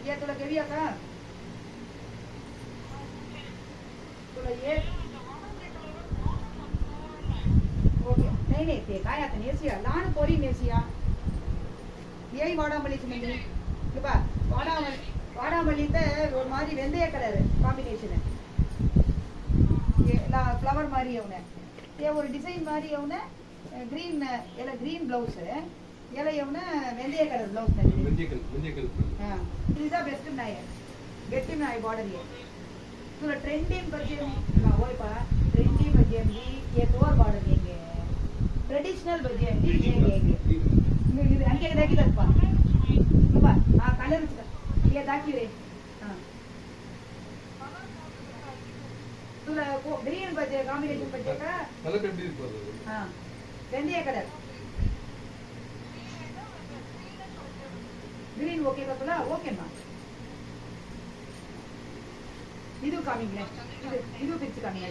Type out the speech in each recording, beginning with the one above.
ये तुला घेऊया का तुला ये ओके नाही ते काय आता नेसिया लहान पोरी नेसिया येई वाडामल्लीची मंडी இங்க பா வாடாமல்லிতে ஒரு மாதிரி வெந்தய கலர் காம்பினேஷன் ये फ्लावर மாதிரி அவனே ये ஒரு டிசைன் மாதிரி அவனே ग्रीन ಎಲ್ಲ ಗ್ರೀನ್ ಬ್ಲೌಸ್ ಎಲ್ಲ ಅವನ வெந்தய கலர் ब्लाउज வெந்தய கலர் हां இதுதான் பெஸ்ட் நாய் கெட்டி நாய் border ये पूरा ट्रेंडिंग बजेम ओए पा ट्रेंडिंग बजेम ये तोर border देंगे ट्रेडिशनल बजेम देंगे இது அங்கே தாக்கி தப்பா பா ஆ கலர் ये தாக்கி रे हां तुला ग्रीन बजे कॉम्बिनेशन बजे का कलर எப்படி இருக்கு हां வெந்தய கலர் ग्रीन ओके का ओके मा ಇದು ಕಾಮಿಂಗ್ ಇದು ಪಿಕ್ಚರ್ ಕಾಮಿಂಗ್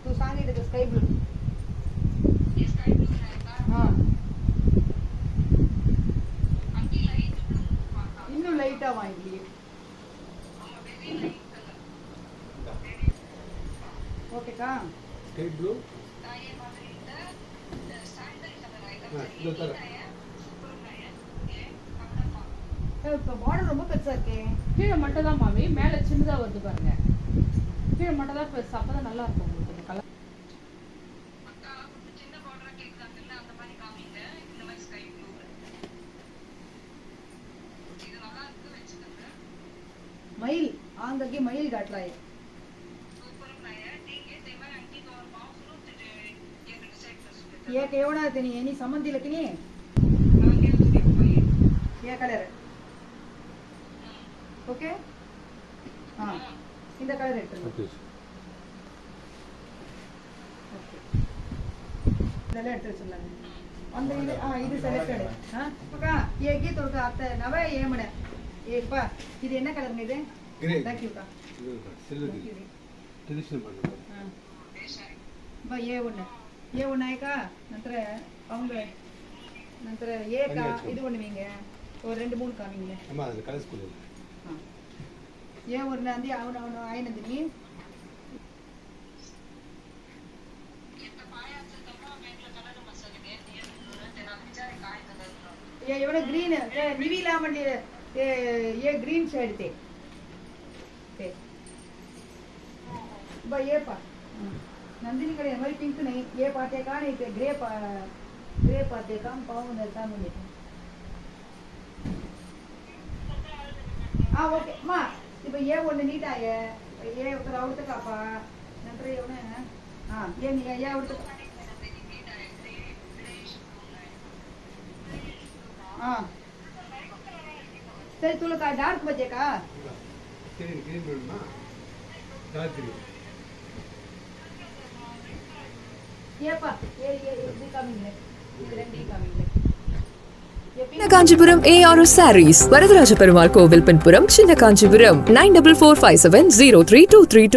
तू सांग इधर स्काई ब्लू ये स्काई ब्लू है हां अंकी लाइट इन्नु लाइटा वांगी ओके का स्काई ब्लू ये மாதிரி இந்த சாண்டல் கலர் ஐட்டம் இது தர இப்போ பார்டர் ரொம்ப பெருசா இருக்கே கீழ மட்டும் தான் மாமி மேல சின்னதா வருது பாருங்க கீழ மட்டும் தான் பெருசா அப்பதான் நல்லா இருக்கும் உங்களுக்கு இந்த கலர் அக்கா சின்ன பார்டரா கேக்குறாங்கல்ல அந்த மாதிரி காமிங்க இந்த மாதிரி ஸ்கை ப்ளூ இது நல்லா இருக்கு வெச்சுக்கங்க மயில் ஆंगगे मईल काट रहा है सुपर है ठीक है तेरा अंकी तो और पाव सुनो ये डिसाइड कर सकते ये केवड़ा तेनी एनी संबंधी लकनी ये कलर ओके हां இந்த கலர் எடுத்துங்க ஓகே ஓகே இதெல்லாம் எடுத்து வச்சிடலாம் அந்த இது இது செலக்டட் அக்கா ये की तोरका आता नव ஏமன ஏப்பா இது என்ன கலர்ங்க இது ग्रे थैंक यू का सिल्वर ट्रेडिशनल बन हां बा ये one है का ನಂತರ அவங்க ನಂತರ ये का ಇದು பண்ணுவீங்க ஒரு ரெண்டு மூணு காமிங்க அம்மா அது கலர்ஸ் கொடு हां ये ஒரு நந்தி அவன ஆயினந்தினி இந்த பாயாசம் தம்மா மேல கலர் மசாலா கேட்டியே तेरा विचार काय कलर ये एवढा ग्रीन निवीला म्हणली ये ग्रीन शेड ते बा ये पा नंदिनी कडे हमारी पिंक नहीं ये पाते का नहीं पे ग्रे पाते का पाव नरता मुझे हां ओके मा இப்போ ये ஒன்னு நீட்டா ये उधर आउट का पा नंतर ये ना हां ये नहीं ये आउट हां सही तुला का डार्क बजे का ग्रीन ना डार्क ग्रीन ये पा ये भी कमिंग है ग्रैंडी कमिंग है சின்ன காஞ்சிபுரம் ARS sarees வரதராஜ பெருமாள் கோவில் பின்புறம் சின்ன காஞ்சிபுரம் 9445703232